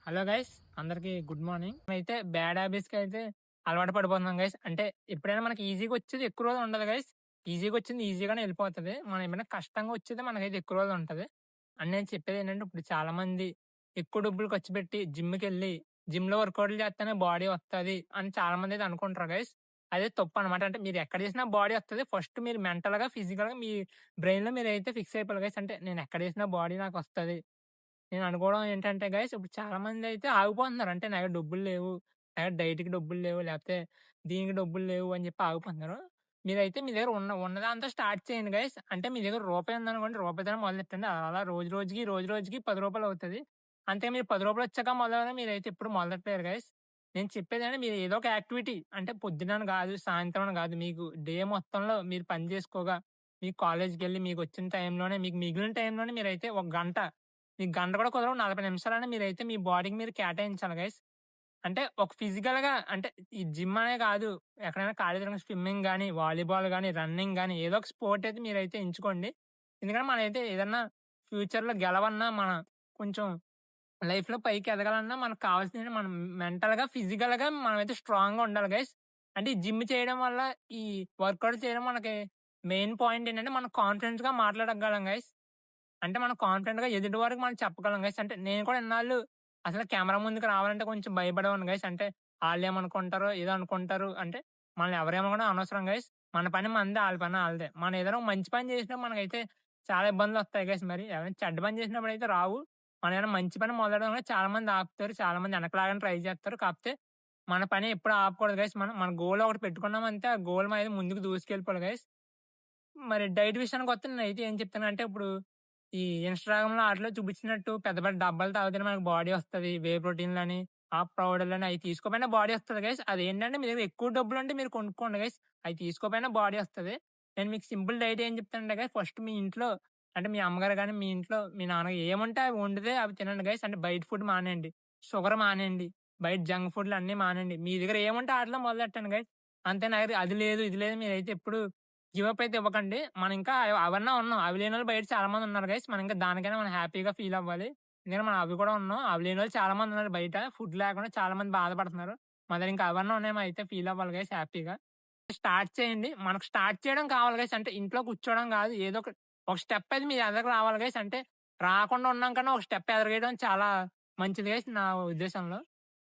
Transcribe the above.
Hello guys, అందరికి good morning. అయితే bad హ్యాబిట్స్‌కి అయితే అలవాటు పడిపోతున్నాం గైస్. అంటే ఎప్పుడైనా మనకి ఈజీగా వచ్చేది ఎక్కువ రోజులు ఉండదు గైస్. ఈజీగా వచ్చింది ఈజీగానే వెళ్ళిపోతది. మనం ఏమైనా కష్టంగా వచ్చేది మనకైతే ఎక్కువ రోజులు ఉంటది. అని నేను చెప్పేది ఏంటంటే, ఇప్పుడు చాలా మంది ఎక్కువ డబ్బులు ఖర్చు పెట్టి జిమ్‌కెళ్ళి జిమ్‌లో వర్కౌట్‌లు చేస్తేనే బాడీ వస్తది అని చాలా మంది అయితే అనుకుంటారు గైస్. అదే తప్పనమాట. అంటే మీరు ఎక్కడ చేసినా బాడీ వస్తది. ఫస్ట్ మీరు మెంటల్‌గా, ఫిజికల్‌గా మీ బ్రెయిన్‌లో మీరైతే ఫిక్స్ అయిపోవాలి గైస్. అంటే నేను ఎక్కడ చేసినా బాడీ నాకొస్తది. నేను అనుకోవడం ఏంటంటే గైస్, ఇప్పుడు చాలా మందయితే ఆగిపోతున్నారు. అంటే నా దగ్గర డబ్బులు లేవు. నా దగ్గర డైట్‌కి డబ్బులు లేవు. లేపోతే దీనికి డబ్బులు లేవు అని చెప్పి ఆగిపోతున్నారు. మీరైతే మీ దగ్గర ఉన్నదాంతో స్టార్ట్ చేయండి గైస్. అంటే మీ దగ్గర రూపాయి ఉందనుకోండి, రూపాయితోనే మొదలెట్టండి. అలా రోజు రోజుకి, రోజు రోజుకి రూ. 10 అవుతది. అంతే, మీరు రూ. 10 వచ్చాక మొదలైనా మీరైతే ఎప్పుడు మొదలెట్టలేరు గైస్. నేను చెప్పేదేంటంటే, మీరు ఏదో ఒక యాక్టివిటీ అంటే పొద్దునని గాదు, సాయంత్రం అని గాదు, మీకు డే మొత్తంలో మీరు పని చేసుకోగా, మీ కాలేజ్‌కెళ్ళి మీకొచ్చిన టైంలోనే, మీకు మిగిలిన టైంలోనే మీరైతే ఒక గంట, మీకు గంట కూడా కుదరవు, 40 నిమిషాలైనా మీరైతే మీ బాడీకి మీరు కేటాయించాలి గైస్. అంటే ఒక ఫిజికల్‌గా, అంటే ఈ జిమ్ అనే కాదు, ఎక్కడైనా ఖాళీ తిరగని స్విమ్మింగ్ గాని, వాలీబాల్ గాని, రన్నింగ్ గాని ఏదో ఒక స్పోర్ట్ అయితే మీరైతే ఎంచుకోండి. ఎందుకంటే మనమైతే ఏదన్నా ఫ్యూచర్‌లో గెలవన్నా, కొంచెం లైఫ్‌లో పైకి ఎదగాలన్నా మనకు కావాల్సింది మనం మెంటల్‌గా, ఫిజికల్‌గా మనమైతే స్ట్రాంగ్‌గా ఉండాలి గైస్. అంటే ఈ జిమ్ చేయడం వల్ల, ఈ వర్కౌట్ చేయడం మనకి మెయిన్ పాయింట్ ఏంటంటే, మనం కాన్ఫిడెన్స్‌గా మాట్లాడగలం గైస్. అంటే మనం కాన్ఫిడెంట్‌గా ఎదుటి వారికి మనం చెప్పగలం గైస్. అంటే నేను కూడా ఇన్నాళ్ళు అసలు కెమెరా ముందుకు రావాలంటే కొంచెం భయపడేవాడిని గైస్. అంటే ఆళ్ళేమనుకుంటారో, ఏదో అనుకుంటారు. అంటే మనల్ని ఎవరేమనుకున్నా అనవసరం గైస్. మన పని మనదే, ఆళ్ళ పని ఆళ్ళదే. మనం ఏదైనా ఒక మంచి పని చేసినా మనకైతే చాలా ఇబ్బందులొస్తాయి గైస్ మరి. ఎవరైనా చెడ్డ పని చేసినప్పుడైతే రావు. మనం ఏదైనా మంచి పని మొదలెడడంలో చాలా మంది ఆపుతారు. చాలా మంది వెనక లాగడానికి ట్రై చేస్తారు. కాపోతే మన పని ఎప్పుడు ఆపకూడదు గైస్. మనం మన గోల్ ఒకటి పెట్టుకున్నామంటే, ఆ గోల్ మీద ముందుకు దూసుకెళ్ళిపోవాలి గైస్. మరి డైట్ విషయానికొస్తే నేనైతే ఏం చెప్తానంటే, ఇప్పుడు ఈ ఇన్‌స్టాగ్రామ్‌లో ఆటిలో చూపించినట్టు పెద్ద పెద్ద డబ్బాలు తాగితేనే మనకు బాడీ వస్తది. వే ప్రోటీన్‌లని, ఆ పౌడర్‌లని అయి తీసుకోపోయినా బాడీ వస్తది గైస్. అదేంటంటే మీ దగ్గర ఎక్కువ డబ్బులుంటే మీరు కొనుక్కోండి గైస్. అయి తీసుకోపోయినా బాడీ వస్తది. నేను మీకు సింపుల్ డైట్ ఏం చెప్తానంటే గైస్, ఫస్ట్ మీ ఇంట్లో, అంటే మీ అమ్మగారు గాని, మీ ఇంట్లో మీ నాన్న ఏముంటే అవి వండితే అవి తినండి గైస్. అంటే బయట ఫుడ్ మానేయండి. షుగర్ మానేయండి. బయట జంక్ ఫుడ్‌లు అన్నీ మానేయండి. మీ దగ్గర ఏముంటే ఆటిలో మొదలెట్టండి గైస్. అంతే, నా దగ్గర అది లేదు, ఇది లేదు మీరైతే ఎప్పుడు గివ్ అప్ అయితే ఇవ్వకండి. మనం ఇంకా అవన్నా ఉన్నాం. అవి లేనోళ్ళు బయట చాలా మంది ఉన్నారు గైస్. మనం ఇంకా దానికైనా మనం హ్యాపీగా ఫీల్ అవ్వాలి. ఎందుకంటే మనం అవి కూడా ఉన్నాం. అవి లేనోళ్ళు చాలా మంది ఉన్నారు బయట. ఫుడ్ లేకుండా చాలా మంది బాధపడుతున్నారు. మన దగ్గర ఇంకా అవన్నా ఉన్నాయి. మనం అయితే ఫీల్ అవ్వాలి గైస్ హ్యాపీగా. స్టార్ట్ చేయండి. మనకు స్టార్ట్ చేయడం కావాలి గైస్. అంటే ఇంట్లో కూర్చోవడం కాదు. ఏదో ఒక స్టెప్ అయితే మీ ఎదరకు రావాలి గైస్. అంటే రాకుండా ఉన్నాం కన్నా ఒక స్టెప్ ఎదరగేయడం చాలా మంచిది గైస్ నా ఉద్దేశంలో.